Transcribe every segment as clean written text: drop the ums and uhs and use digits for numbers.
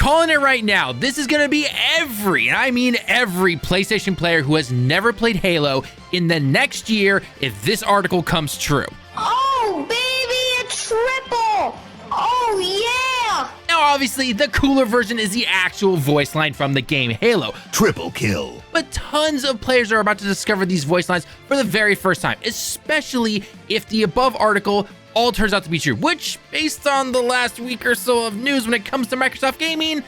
calling it right now. This is going to be every, and I mean every PlayStation player who has never played Halo in the next year if this article comes true. Oh, baby, a triple! Oh, yeah! Now, obviously, the cooler version is the actual voice line from the game Halo. Triple kill. But tons of players are about to discover these voice lines for the very first time, especially if the above article all turns out to be true, which, based on the last week or so of news when it comes to Microsoft gaming,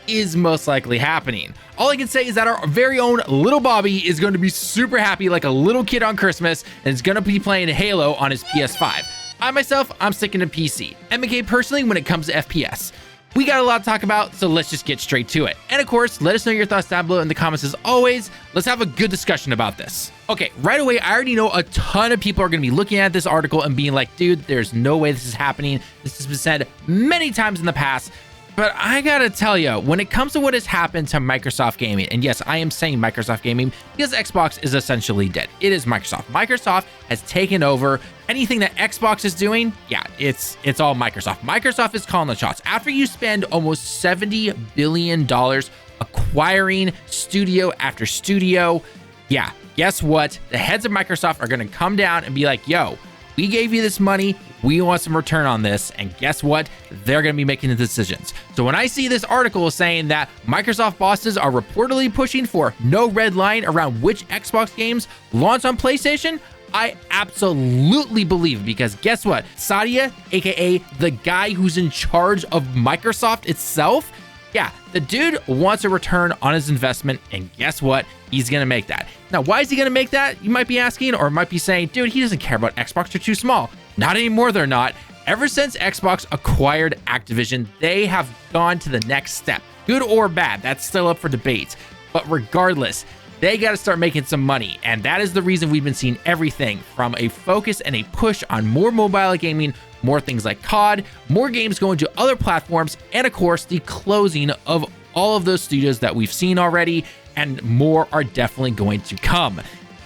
is most likely happening. All I can say is that our very own little Bobby is going to be super happy like a little kid on Christmas and is going to be playing Halo on his PS5. I myself, I'm sticking to PC. MK personally, when it comes to FPS. We got a lot to talk about, so let's just get straight to it. And of course, let us know your thoughts down below in the comments as always. Let's have a good discussion about this. Okay, right away, I already know a ton of people are going to be looking at this article and being like, dude, there's no way this is happening. This has been said many times in the past. But I gotta tell you, when it comes to what has happened to Microsoft Gaming, and yes, I am saying Microsoft Gaming because Xbox is essentially dead. It is Microsoft. Microsoft has taken over. Anything that Xbox is doing, yeah, it's all Microsoft. Microsoft is calling the shots. After you spend almost $70 billion acquiring studio after studio, yeah, guess what? The heads of Microsoft are gonna come down and be like, yo, we gave you this money, we want some return on this, and guess what? They're going to be making the decisions. So when I see this article saying that Microsoft bosses are reportedly pushing for no red line around which Xbox games launch on PlayStation, I absolutely believe, because guess what? Satya, aka the guy who's in charge of Microsoft itself, yeah, the dude wants a return on his investment, and guess what? He's gonna make that. Now, why is he gonna make that? You might be asking, or might be saying, dude, he doesn't care about Xbox, they're too small. Not anymore, they're not. Ever since Xbox acquired Activision, they have gone to the next step. Good or bad, that's still up for debate. But regardless, they gotta start making some money, and that is the reason we've been seeing everything from a focus and a push on more mobile gaming, more things like COD, more games going to other platforms, and of course, the closing of all of those studios that we've seen already, and more are definitely going to come.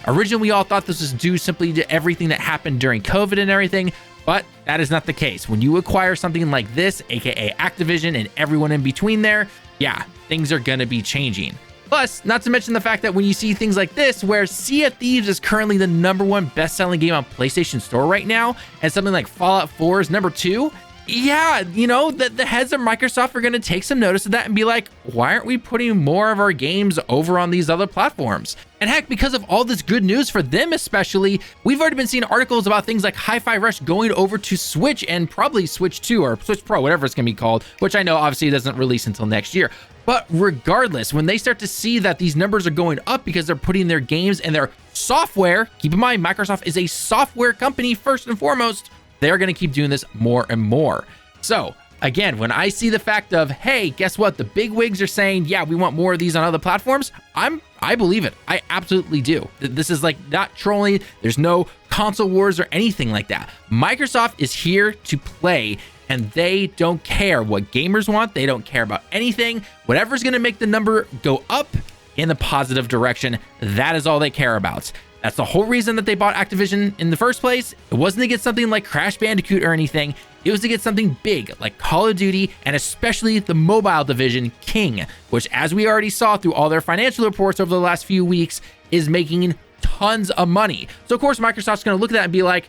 Originally, we all thought this was due simply to everything that happened during COVID and everything, but that is not the case. When you acquire something like this, aka Activision and everyone in between there, yeah, things are gonna be changing. Plus, not to mention the fact that when you see things like this, where Sea of Thieves is currently the #1 best-selling game on PlayStation Store right now, and something like Fallout 4 is #2, yeah, you know, the heads of Microsoft are going to take some notice of that and be like, why aren't we putting more of our games over on these other platforms? And heck, because of all this good news for them especially, we've already been seeing articles about things like Hi-Fi Rush going over to Switch and probably Switch 2 or Switch Pro, whatever it's going to be called, which I know obviously doesn't release until next year. But regardless, when they start to see that these numbers are going up because they're putting their games and their software, keep in mind, Microsoft is a software company first and foremost, they're going to keep doing this more and more. So again, when I see the fact of, hey, guess what? The big wigs are saying, yeah, we want more of these on other platforms. I believe it. I absolutely do. This is like not trolling. There's no console wars or anything like that. Microsoft is here to play, and they don't care what gamers want. They don't care about anything. Whatever's going to make the number go up in the positive direction, that is all they care about. That's the whole reason that they bought Activision in the first place. It wasn't to get something like Crash Bandicoot or anything. It was to get something big like Call of Duty, and especially the mobile division, King, which, as we already saw through all their financial reports over the last few weeks, is making tons of money. So of course, Microsoft's going to look at that and be like,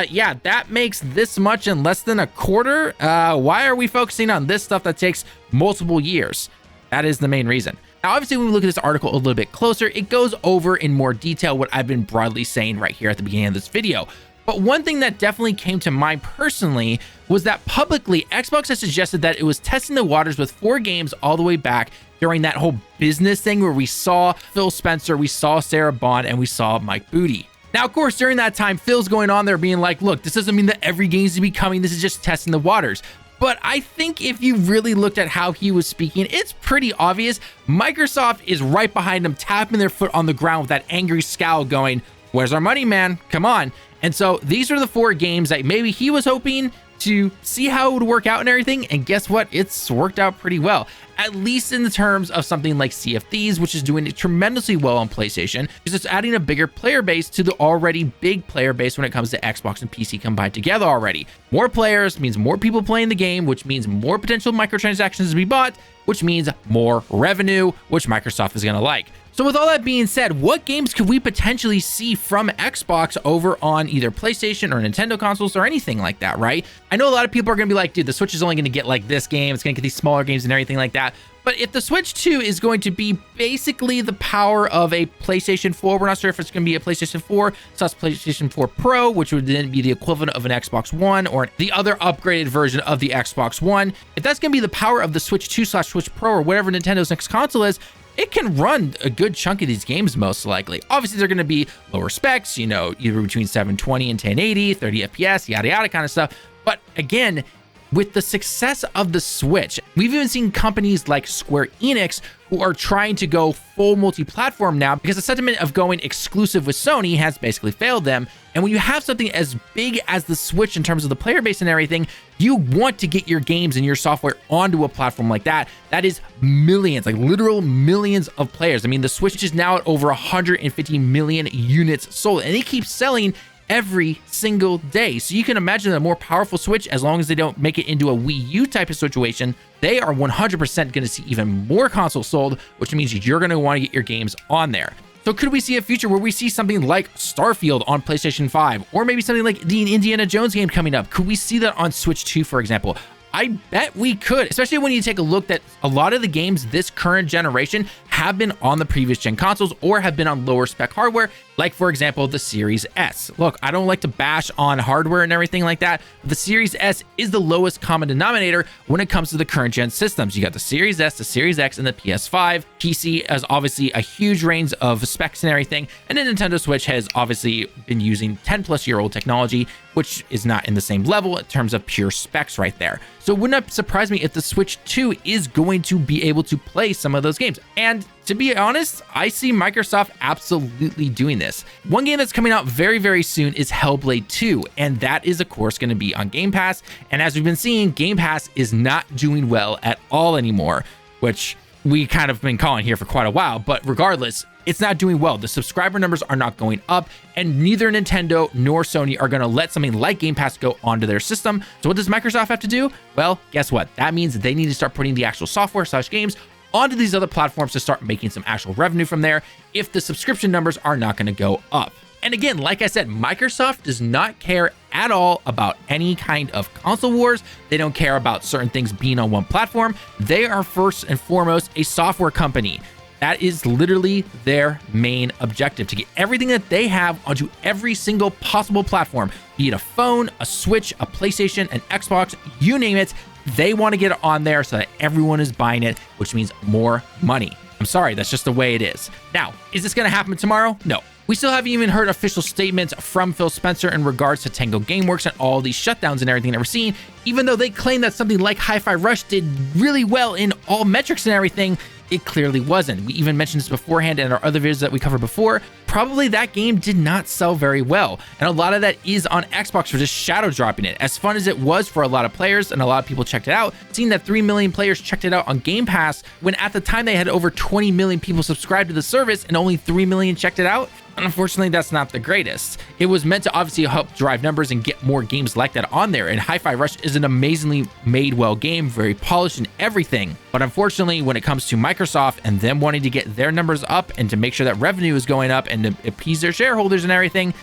yeah, that makes this much in less than a quarter. Why are we focusing on this stuff that takes multiple years? That is the main reason. Now, obviously, when we look at this article a little bit closer, it goes over in more detail what I've been broadly saying right here at the beginning of this video. But one thing that definitely came to mind personally was that publicly, Xbox has suggested that it was testing the waters with 4 games all the way back during that whole business thing where we saw Phil Spencer, we saw Sarah Bond, and we saw Mike Booty. Now, of course, during that time, Phil's going on there being like, look, this doesn't mean that every game's to be coming. This is just testing the waters. But I think if you really looked at how he was speaking, it's pretty obvious. Microsoft is right behind him, tapping their foot on the ground with that angry scowl going, where's our money, man? Come on. And so these are the 4 games that maybe he was hoping to see how it would work out and everything. And guess what? It's worked out pretty well, at least in the terms of something like Sea of Thieves, which is doing tremendously well on PlayStation, because it's adding a bigger player base to the already big player base when it comes to Xbox and PC combined together already. More players means more people playing the game, which means more potential microtransactions to be bought, which means more revenue, which Microsoft is going to like. So with all that being said, what games could we potentially see from Xbox over on either PlayStation or Nintendo consoles or anything like that, right? I know a lot of people are going to be like, dude, the Switch is only going to get like this game. It's going to get these smaller games and everything like that. But if the Switch 2 is going to be basically the power of a PlayStation 4, we're not sure if it's going to be a PlayStation 4 / PlayStation 4 Pro, which would then be the equivalent of an Xbox One or the other upgraded version of the Xbox One. If that's going to be the power of the Switch 2 / Switch Pro or whatever Nintendo's next console is, it can run a good chunk of these games most likely. Obviously, they're going to be lower specs, you know, either between 720 and 1080, 30 FPS, yada, yada kind of stuff. But again, with the success of the Switch, we've even seen companies like Square Enix who are trying to go full multi-platform now because the sentiment of going exclusive with Sony has basically failed them. And when you have something as big as the Switch in terms of the player base and everything, you want to get your games and your software onto a platform like that. That is millions, like literal millions of players. I mean, the Switch is now at over 150 million units sold, and it keeps selling every single day. So you can imagine a more powerful Switch, as long as they don't make it into a Wii U type of situation, they are 100% going to see even more consoles sold, which means you're going to want to get your games on there. So could we see a future where we see something like Starfield on PlayStation 5, or maybe something like the Indiana Jones game coming up? Could we see that on Switch 2, for example? I bet we could, especially when you take a look that a lot of the games this current generation have been on the previous gen consoles or have been on lower spec hardware, like for example, the Series S. Look, I don't like to bash on hardware and everything like that, but the Series S is the lowest common denominator when it comes to the current gen systems. You got the Series S, the Series X, and the PS5. PC has obviously a huge range of specs and everything, and the Nintendo Switch has obviously been using 10-plus-year-old technology, which is not in the same level in terms of pure specs right there. So it would not surprise me if the Switch 2 is going to be able to play some of those games. And to be honest, I see Microsoft absolutely doing this. One game that's coming out very, very soon is Hellblade 2, and that is, of course, going to be on Game Pass. And as we've been seeing, Game Pass is not doing well at all anymore, which we kind of been calling here for quite a while. But regardless, it's not doing well. The subscriber numbers are not going up, and neither Nintendo nor Sony are going to let something like Game Pass go onto their system. So what does Microsoft have to do? Well, guess what? That means that they need to start putting the actual software / games onto these other platforms to start making some actual revenue from there if the subscription numbers are not going to go up. And again, like I said, Microsoft does not care at all about any kind of console wars. They don't care about certain things being on one platform. They are first and foremost a software company. That is literally their main objective, to get everything that they have onto every single possible platform, be it a phone, a Switch, a PlayStation, an Xbox, you name it. They want to get it on there so that everyone is buying it, which means more money. I'm sorry, that's just the way it is. Now, is this going to happen tomorrow? No. We still haven't even heard official statements from Phil Spencer in regards to Tango Gameworks and all these shutdowns and everything that we're seeing, even though they claim that something like Hi-Fi Rush did really well in all metrics and everything. It clearly wasn't. We even mentioned this beforehand in our other videos that we covered before. Probably that game did not sell very well. And a lot of that is on Xbox for just shadow dropping it. As fun as it was for a lot of players and a lot of people checked it out, seeing that 3 million players checked it out on Game Pass when at the time they had over 20 million people subscribed to the service and only 3 million checked it out. And unfortunately, that's not the greatest. It was meant to obviously help drive numbers and get more games like that on there. And Hi-Fi Rush is an amazingly made well game, very polished and everything. But unfortunately, when it comes to Microsoft and them wanting to get their numbers up and to make sure that revenue is going up and to appease their shareholders and everything,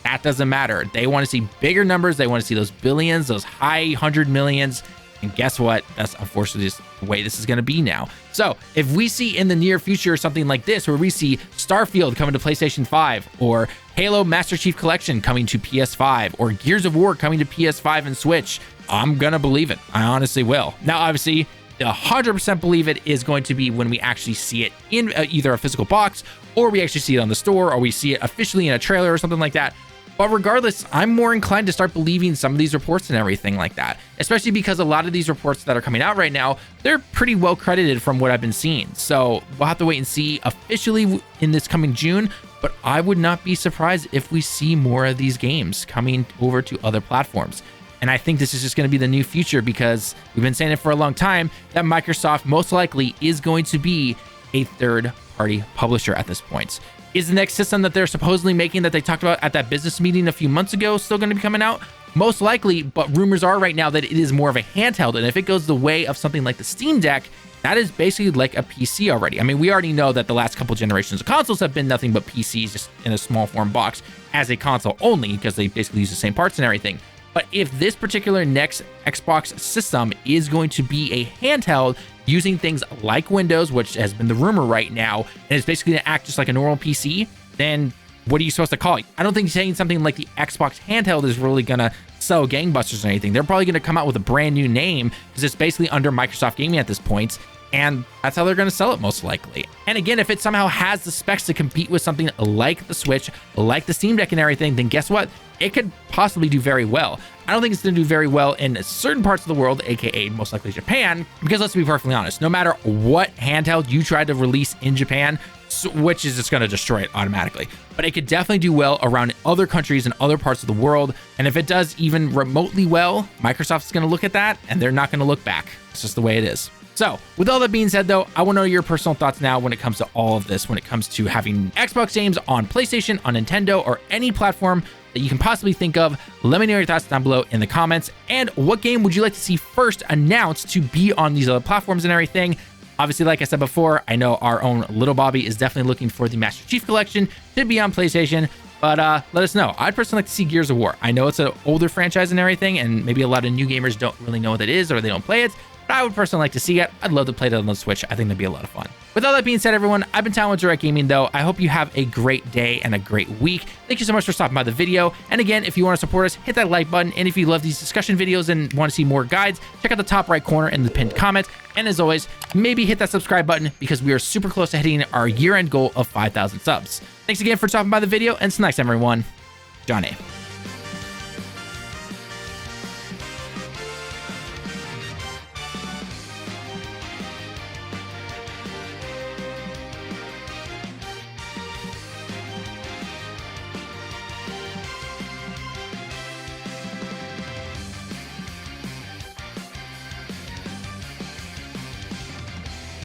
that doesn't matter. They want to see bigger numbers. They want to see those billions, those high 100 millions. And guess what? That's unfortunately just the way this is going to be now. So if we see in the near future something like this, where we see Starfield coming to PlayStation 5, or Halo Master Chief Collection coming to PS5, or Gears of War coming to PS5 and Switch, I'm going to believe it. I honestly will. Now, obviously, 100% believe it is going to be when we actually see it in either a physical box, or we actually see it on the store, or we see it officially in a trailer or something like that. But regardless, I'm more inclined to start believing some of these reports and everything like that, especially because a lot of these reports that are coming out right now, they're pretty well credited from what I've been seeing. So we'll have to wait and see officially in this coming June, but I would not be surprised if we see more of these games coming over to other platforms. And I think this is just going to be the new future because we've been saying it for a long time that Microsoft most likely is going to be a third-party publisher at this point. Is the next system that they're supposedly making that they talked about at that business meeting a few months ago still going to be coming out? Most likely, but rumors are right now that it is more of a handheld. And if it goes the way of something like the Steam Deck, that is basically like a PC already. I mean, we already know that the last couple generations of consoles have been nothing but PCs just in a small form box as a console only because they basically use the same parts and everything. But if this particular next Xbox system is going to be a handheld using things like Windows, which has been the rumor right now, and it's basically going to act just like a normal PC, then what are you supposed to call it? I don't think saying something like the Xbox handheld is really going to sell gangbusters or anything. They're probably going to come out with a brand new name because it's basically under Microsoft Gaming at this point. And that's how they're going to sell it most likely. And again, if it somehow has the specs to compete with something like the Switch, like the Steam Deck and everything, then guess what? It could possibly do very well. I don't think it's going to do very well in certain parts of the world, aka most likely Japan, because let's be perfectly honest, no matter what handheld you try to release in Japan, Switch is just going to destroy it automatically. But it could definitely do well around other countries and other parts of the world. And if it does even remotely well, Microsoft's going to look at that and they're not going to look back. It's just the way it is. So with all that being said, though, I want to know your personal thoughts now when it comes to all of this, when it comes to having Xbox games on PlayStation, on Nintendo, or any platform that you can possibly think of. Let me know your thoughts down below in the comments. And what game would you like to see first announced to be on these other platforms and everything? Obviously, like I said before, I know our own little Bobby is definitely looking for the Master Chief Collection to be on PlayStation. But let us know. I'd personally like to see Gears of War. I know it's an older franchise and everything, and maybe a lot of new gamers don't really know what it is or they don't play it. But I would personally like to see it. I'd love to play it on the Switch. I think that'd be a lot of fun. With all that being said, everyone, I've been Talon with Direct Gaming, though. I hope you have a great day and a great week. Thank you so much for stopping by the video. And again, if you want to support us, hit that like button. And if you love these discussion videos and want to see more guides, check out the top right corner in the pinned comment. And as always, maybe hit that subscribe button because we are super close to hitting our year-end goal of 5,000 subs. Thanks again for stopping by the video, and until next time, everyone, Johnny.